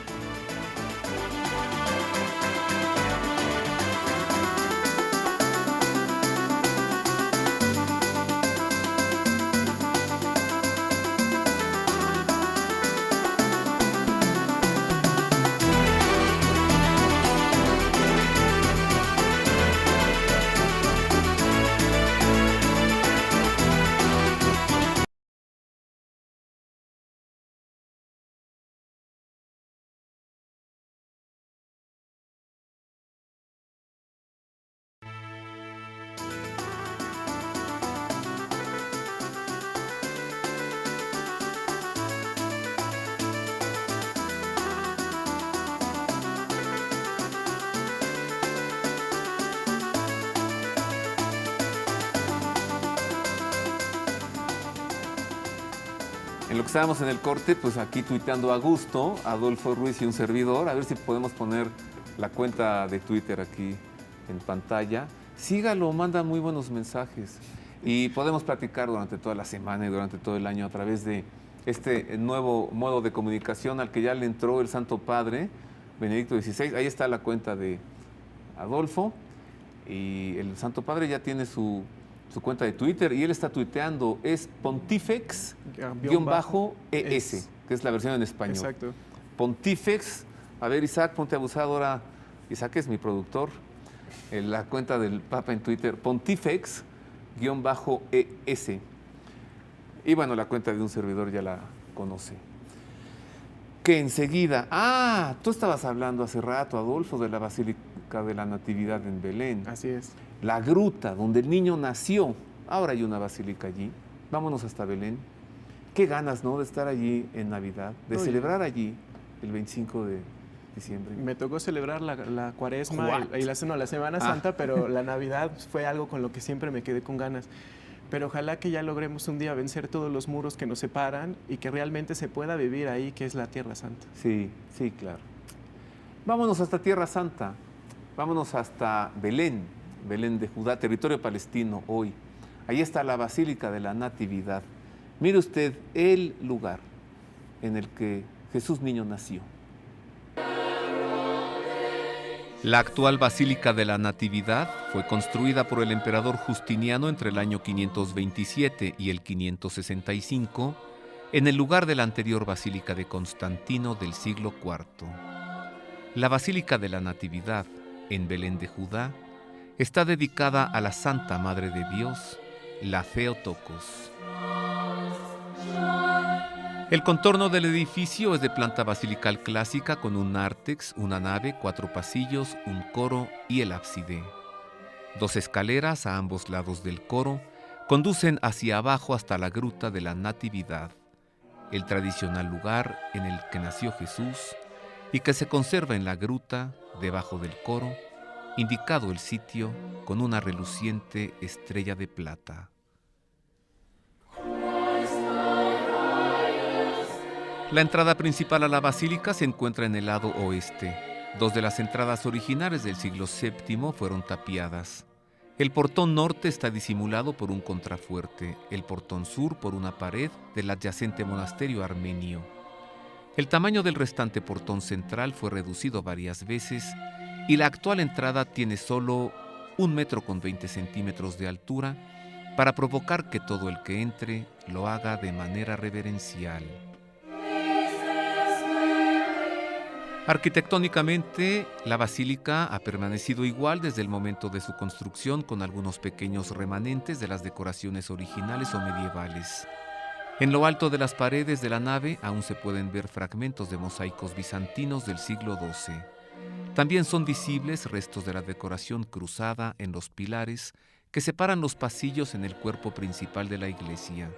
En lo que estábamos en el corte, pues aquí tuiteando a gusto, Adolfo Ruiz y un servidor, a ver si podemos poner la cuenta de Twitter aquí en pantalla. Sígalo, manda muy buenos mensajes y podemos platicar durante toda la semana y durante todo el año a través de este nuevo modo de comunicación al que ya le entró el Santo Padre, Benedicto XVI. Ahí está la cuenta de Adolfo y el Santo Padre ya tiene su cuenta de Twitter y él está tuiteando, es Pontifex-ES, que es la versión en español. Exacto. Pontifex, a ver Isaac, ponte abusado ahora, Isaac es mi productor, la cuenta del Papa en Twitter, Pontifex-ES. Y bueno, la cuenta de un servidor ya la conoce. Que enseguida, tú estabas hablando hace rato, Adolfo, de la Basílica de la Natividad en Belén. Así es. La gruta donde el niño nació. Ahora hay una basílica allí. Vámonos hasta Belén. Qué ganas, ¿no?, de estar allí en Navidad, de celebrar allí el 25 de diciembre. Me tocó celebrar la Cuaresma y la Semana Santa, pero la Navidad fue algo con lo que siempre me quedé con ganas. Pero ojalá que ya logremos un día vencer todos los muros que nos separan y que realmente se pueda vivir ahí, que es la Tierra Santa. Sí, sí, claro. Vámonos hasta Tierra Santa. Vámonos hasta Belén, Belén de Judá, territorio palestino hoy. Ahí está la Basílica de la Natividad. Mire usted el lugar en el que Jesús niño nació. La actual Basílica de la Natividad fue construida por el emperador Justiniano entre el año 527 y el 565 en el lugar de la anterior Basílica de Constantino del siglo IV. La Basílica de la Natividad, en Belén de Judá, está dedicada a la Santa Madre de Dios, la Theotokos. El contorno del edificio es de planta basilical clásica con un nártex, una nave, 4 pasillos, un coro y el ábside. 2 escaleras a ambos lados del coro conducen hacia abajo hasta la gruta de la Natividad, el tradicional lugar en el que nació Jesús y que se conserva en la gruta debajo del coro, indicado el sitio con una reluciente estrella de plata. La entrada principal a la basílica se encuentra en el lado oeste. 2 de las entradas originales del siglo VII fueron tapiadas. El portón norte está disimulado por un contrafuerte, el portón sur por una pared del adyacente monasterio armenio. El tamaño del restante portón central fue reducido varias veces y la actual entrada tiene solo 1,20 m de altura para provocar que todo el que entre lo haga de manera reverencial. Arquitectónicamente, la basílica ha permanecido igual desde el momento de su construcción, con algunos pequeños remanentes de las decoraciones originales o medievales. En lo alto de las paredes de la nave aún se pueden ver fragmentos de mosaicos bizantinos del siglo XII. También son visibles restos de la decoración cruzada en los pilares que separan los pasillos en el cuerpo principal de la iglesia.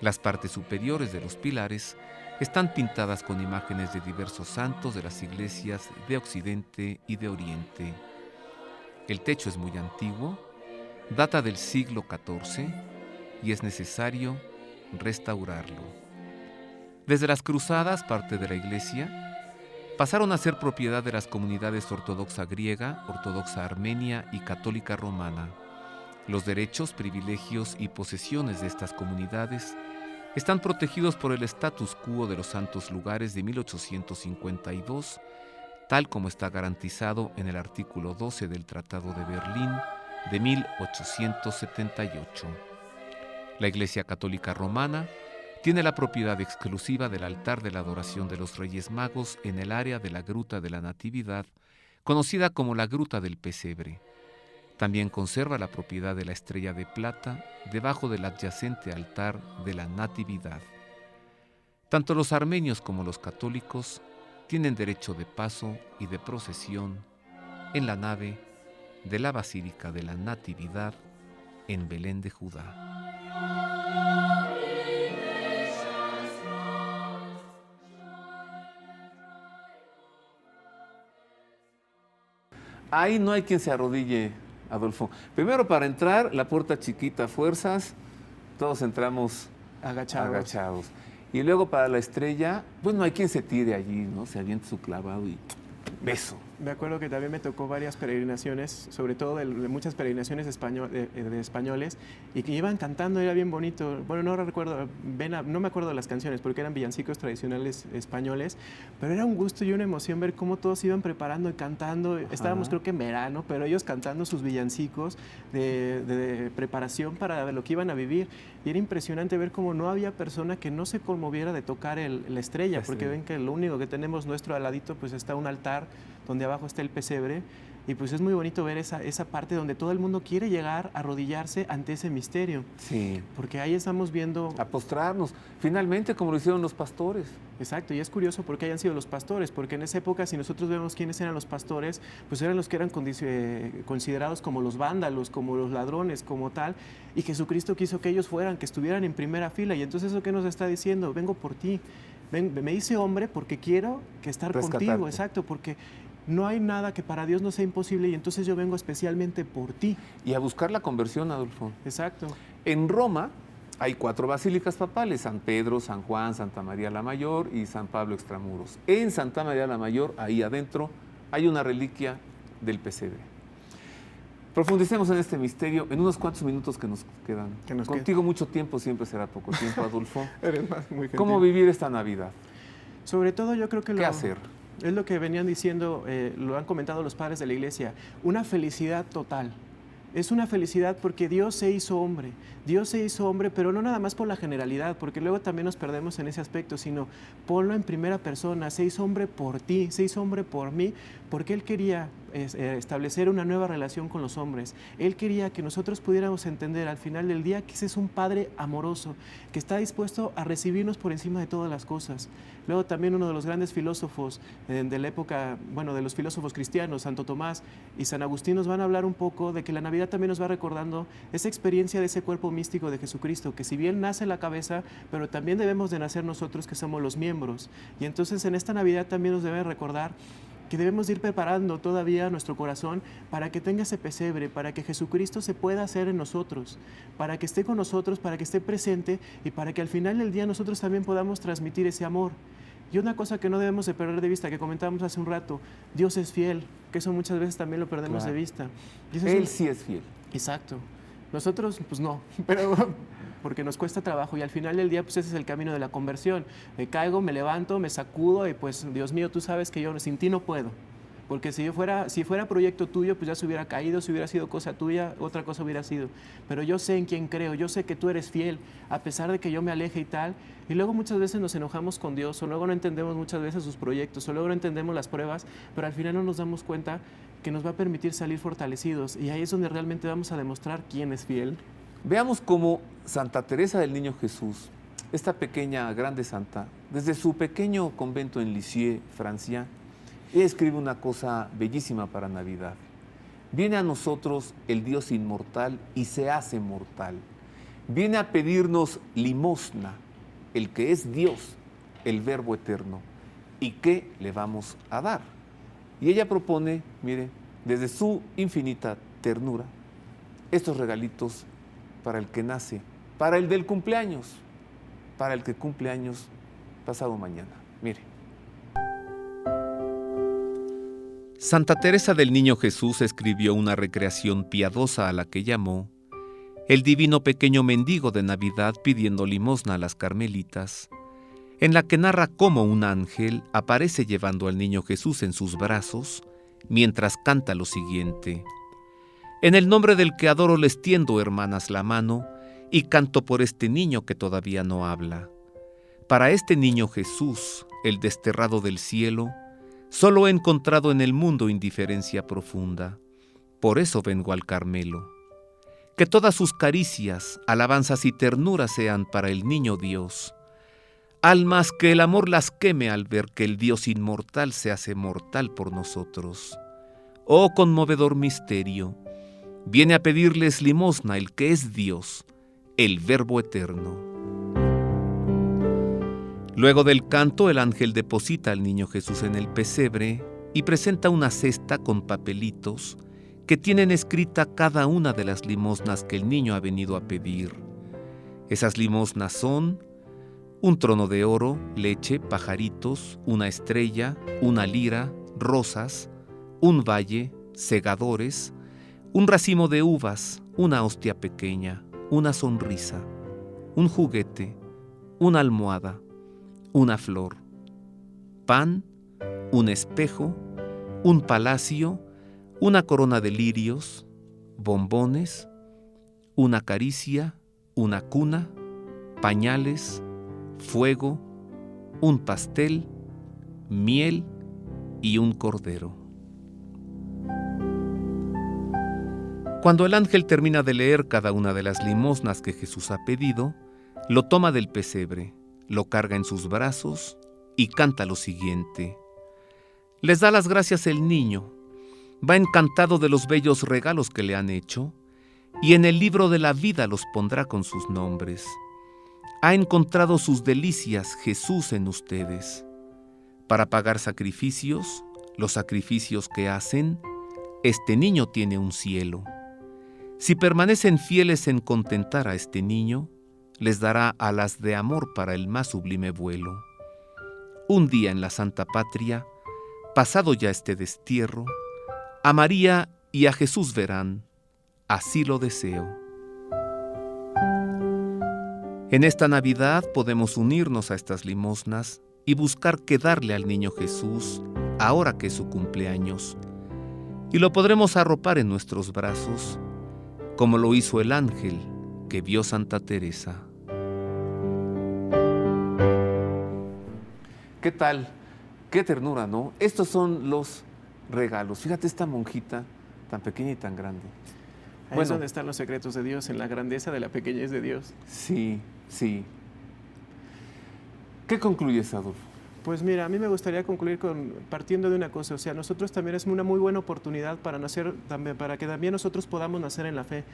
Las partes superiores de los pilares están pintadas con imágenes de diversos santos de las iglesias de Occidente y de Oriente. El techo es muy antiguo, data del siglo XIV y es necesario restaurarlo. Desde las cruzadas, parte de la iglesia pasaron a ser propiedad de las comunidades ortodoxa griega, ortodoxa armenia y católica romana. Los derechos, privilegios y posesiones de estas comunidades están protegidos por el status quo de los santos lugares de 1852, tal como está garantizado en el artículo 12 del Tratado de Berlín de 1878. La Iglesia Católica Romana tiene la propiedad exclusiva del altar de la adoración de los Reyes Magos en el área de la Gruta de la Natividad, conocida como la Gruta del Pesebre. También conserva la propiedad de la estrella de plata debajo del adyacente altar de la Natividad. Tanto los armenios como los católicos tienen derecho de paso y de procesión en la nave de la Basílica de la Natividad en Belén de Judá. Ahí no hay quien se arrodille, Adolfo. Primero, para entrar, la puerta chiquita, fuerzas, todos entramos Agachados. Y luego para la estrella, pues no hay quien se tire allí, ¿no? Se avienta su clavado y beso. Me acuerdo que también me tocó varias peregrinaciones, sobre todo de muchas peregrinaciones de españoles, y que iban cantando, era bien bonito. Bueno, no recuerdo, no me acuerdo de las canciones, porque eran villancicos tradicionales españoles, pero era un gusto y una emoción ver cómo todos iban preparando y cantando. Estábamos creo que en verano, pero ellos cantando sus villancicos de preparación para lo que iban a vivir. Y era impresionante ver cómo no había persona que no se conmoviera de tocar la estrella, porque ven que lo único que tenemos nuestro al ladito pues está un altar donde abajo está el pesebre, y pues es muy bonito ver esa parte donde todo el mundo quiere llegar a arrodillarse ante ese misterio. Sí. Porque ahí estamos viendo... A postrarnos, finalmente como lo hicieron los pastores. Exacto, y es curioso porque hayan sido los pastores, porque en esa época, si nosotros vemos quiénes eran los pastores, pues eran los que eran considerados como los vándalos, como los ladrones, como tal, y Jesucristo quiso que ellos fueran, que estuvieran en primera fila, y entonces ¿eso qué nos está diciendo? Vengo por ti, me hice hombre porque quiero estar contigo, exacto, porque no hay nada que para Dios no sea imposible, y entonces yo vengo especialmente por ti. Y a buscar la conversión, Adolfo. Exacto. En Roma hay 4 basílicas papales: San Pedro, San Juan, Santa María la Mayor y San Pablo Extramuros. En Santa María la Mayor, ahí adentro, hay una reliquia del pesebre. Profundicemos en este misterio en unos cuantos minutos que nos quedan. Contigo mucho tiempo siempre será poco tiempo, Adolfo. Eres muy gentil. ¿Cómo vivir esta Navidad? Sobre todo yo creo que ¿Qué hacer? Es lo que venían diciendo, lo han comentado los padres de la iglesia, una felicidad total. Es una felicidad porque Dios se hizo hombre. Dios se hizo hombre, pero no nada más por la generalidad, porque luego también nos perdemos en ese aspecto, sino ponlo en primera persona. Se hizo hombre por ti, se hizo hombre por mí, porque Él quería establecer una nueva relación con los hombres. Él quería que nosotros pudiéramos entender al final del día que ese es un Padre amoroso, que está dispuesto a recibirnos por encima de todas las cosas. Luego también uno de los grandes filósofos de la época, bueno, de los filósofos cristianos, Santo Tomás y San Agustín, nos van a hablar un poco de que la Navidad también nos va recordando esa experiencia de ese cuerpo místico de Jesucristo, que si bien nace la cabeza, pero también debemos de nacer nosotros que somos los miembros. Y entonces en esta Navidad también nos debe recordar que debemos ir preparando todavía nuestro corazón para que tenga ese pesebre, para que Jesucristo se pueda hacer en nosotros, para que esté con nosotros, para que esté presente y para que al final del día nosotros también podamos transmitir ese amor. Y una cosa que no debemos de perder de vista, que comentábamos hace un rato, Dios es fiel, que eso muchas veces también lo perdemos de vista. Y Él sí es fiel. Exacto. Nosotros, pues no, pero porque nos cuesta trabajo y al final del día, pues ese es el camino de la conversión. Me caigo, me levanto, me sacudo y pues, Dios mío, tú sabes que yo sin ti no puedo. Porque si fuera proyecto tuyo, pues ya se hubiera caído, si hubiera sido cosa tuya, otra cosa hubiera sido. Pero yo sé en quién creo, yo sé que tú eres fiel, a pesar de que yo me aleje y tal. Y luego muchas veces nos enojamos con Dios, o luego no entendemos muchas veces sus proyectos, o luego no entendemos las pruebas, pero al final no nos damos cuenta que nos va a permitir salir fortalecidos. Y ahí es donde realmente vamos a demostrar quién es fiel. Veamos cómo Santa Teresa del Niño Jesús, esta pequeña, grande santa, desde su pequeño convento en Lisieux, Francia, ella escribe una cosa bellísima para Navidad. Viene a nosotros el Dios inmortal y se hace mortal. Viene a pedirnos limosna, el que es Dios, el Verbo eterno. ¿Y qué le vamos a dar? Y ella propone, mire, desde su infinita ternura, estos regalitos para el que nace, para el del cumpleaños, para el que cumple años pasado mañana. Mire. Santa Teresa del Niño Jesús escribió una recreación piadosa a la que llamó El divino pequeño mendigo de Navidad pidiendo limosna a las carmelitas, en la que narra cómo un ángel aparece llevando al Niño Jesús en sus brazos, mientras canta lo siguiente: En el nombre del que adoro les tiendo, hermanas, la mano, y canto por este niño que todavía no habla. Para este niño Jesús, el desterrado del cielo, solo he encontrado en el mundo indiferencia profunda. Por eso vengo al Carmelo. Que todas sus caricias, alabanzas y ternuras sean para el niño Dios. Almas que el amor las queme al ver que el Dios inmortal se hace mortal por nosotros. Oh conmovedor misterio, viene a pedirles limosna el que es Dios, el Verbo eterno. Luego del canto, el ángel deposita al niño Jesús en el pesebre y presenta una cesta con papelitos que tienen escrita cada una de las limosnas que el niño ha venido a pedir. Esas limosnas son un trono de oro, leche, pajaritos, una estrella, una lira, rosas, un valle, segadores, un racimo de uvas, una hostia pequeña, una sonrisa, un juguete, una almohada, una flor, pan, un espejo, un palacio, una corona de lirios, bombones, una caricia, una cuna, pañales, fuego, un pastel, miel y un cordero. Cuando el ángel termina de leer cada una de las limosnas que Jesús ha pedido, lo toma del pesebre, lo carga en sus brazos y canta lo siguiente. Les da las gracias el niño, va encantado de los bellos regalos que le han hecho, y en el libro de la vida los pondrá con sus nombres. Ha encontrado sus delicias Jesús en ustedes. Para pagar sacrificios, los sacrificios que hacen, este niño tiene un cielo. Si permanecen fieles en contentar a este niño, les dará alas de amor para el más sublime vuelo. Un día en la Santa Patria, pasado ya este destierro, a María y a Jesús verán, así lo deseo. En esta Navidad podemos unirnos a estas limosnas y buscar qué darle al niño Jesús ahora que es su cumpleaños, y lo podremos arropar en nuestros brazos, como lo hizo el ángel que vio Santa Teresa. ¿Qué tal? Qué ternura, ¿no? Estos son los regalos. Fíjate esta monjita tan pequeña y tan grande. Ahí es donde están los secretos de Dios, en la grandeza de la pequeñez de Dios. Sí, sí. ¿Qué concluyes, Adolfo? Pues mira, a mí me gustaría concluir partiendo de una cosa, o sea, nosotros también es una muy buena oportunidad para que también nosotros podamos nacer en la fe,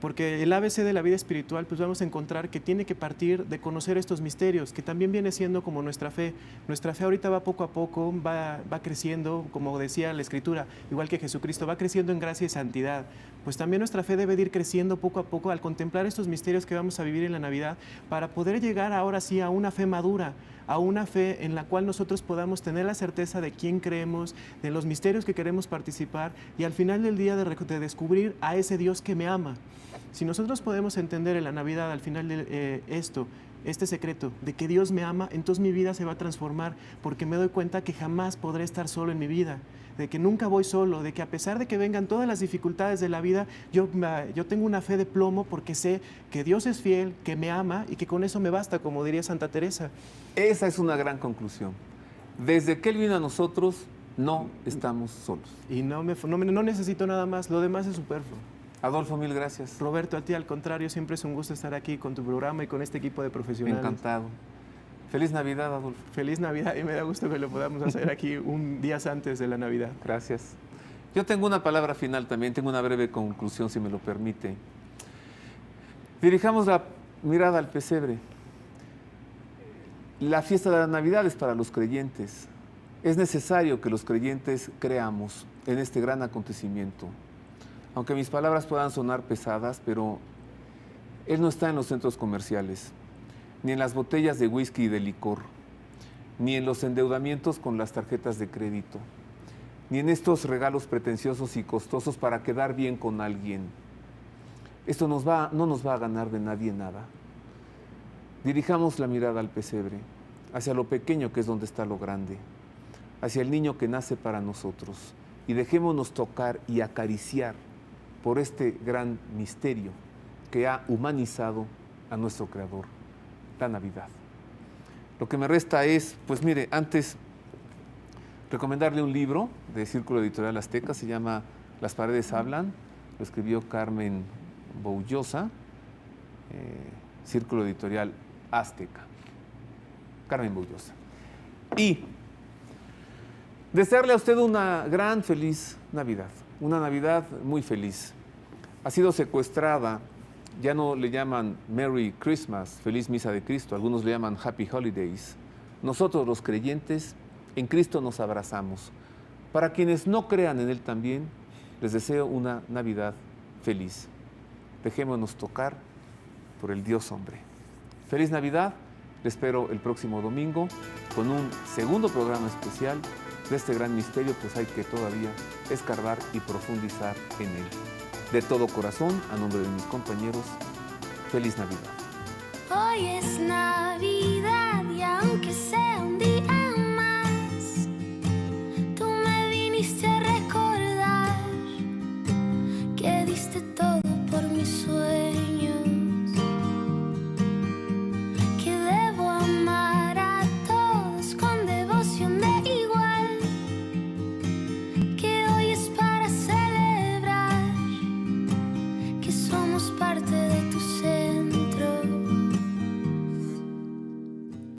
porque el ABC de la vida espiritual, pues vamos a encontrar que tiene que partir de conocer estos misterios, que también viene siendo como nuestra fe. Nuestra fe ahorita va poco a poco, va creciendo, como decía la Escritura, igual que Jesucristo, va creciendo en gracia y santidad. Pues también nuestra fe debe de ir creciendo poco a poco al contemplar estos misterios que vamos a vivir en la Navidad, para poder llegar ahora sí a una fe madura, a una fe en la cual nosotros podamos tener la certeza de quién creemos, de los misterios que queremos participar, y al final del día de descubrir a ese Dios que me ama. Si nosotros podemos entender en la Navidad al final de este secreto de que Dios me ama, entonces mi vida se va a transformar, porque me doy cuenta que jamás podré estar solo en mi vida, de que nunca voy solo, de que a pesar de que vengan todas las dificultades de la vida, yo tengo una fe de plomo, porque sé que Dios es fiel, que me ama y que con eso me basta, como diría Santa Teresa. Esa es una gran conclusión. Desde que Él vino a nosotros, no estamos solos. Y no necesito nada más, lo demás es superfluo. Adolfo, mil gracias. Roberto, a ti al contrario, siempre es un gusto estar aquí con tu programa y con este equipo de profesionales. Encantado. Feliz Navidad, Adolfo. Feliz Navidad, y me da gusto que lo podamos hacer aquí un día antes de la Navidad. Gracias. Yo tengo una palabra final también, tengo una breve conclusión, si me lo permite. Dirijamos la mirada al pesebre. La fiesta de la Navidad es para los creyentes. Es necesario que los creyentes creamos en este gran acontecimiento. Aunque mis palabras puedan sonar pesadas, pero Él no está en los centros comerciales, ni en las botellas de whisky y de licor, ni en los endeudamientos con las tarjetas de crédito, ni en estos regalos pretenciosos y costosos para quedar bien con alguien. Esto no nos va a ganar de nadie nada. Dirijamos la mirada al pesebre, hacia lo pequeño que es donde está lo grande, hacia el niño que nace para nosotros, y dejémonos tocar y acariciar por este gran misterio que ha humanizado a nuestro Creador, la Navidad. Lo que me resta es, pues mire, antes recomendarle un libro de Círculo Editorial Azteca, se llama Las paredes hablan, lo escribió Carmen Boullosa, Círculo Editorial Azteca. Carmen Boullosa. Y desearle a usted una gran feliz Navidad, una Navidad muy feliz. Ha sido secuestrada, ya no le llaman Merry Christmas, Feliz Misa de Cristo, algunos le llaman Happy Holidays. Nosotros los creyentes en Cristo nos abrazamos. Para quienes no crean en Él también, les deseo una Navidad feliz. Dejémonos tocar por el Dios hombre. Feliz Navidad Les espero el próximo domingo con un segundo programa especial de este gran misterio, pues hay que todavía escarbar y profundizar en él. De todo corazón, a nombre de mis compañeros, feliz Navidad. Hoy es Navidad y aunque sea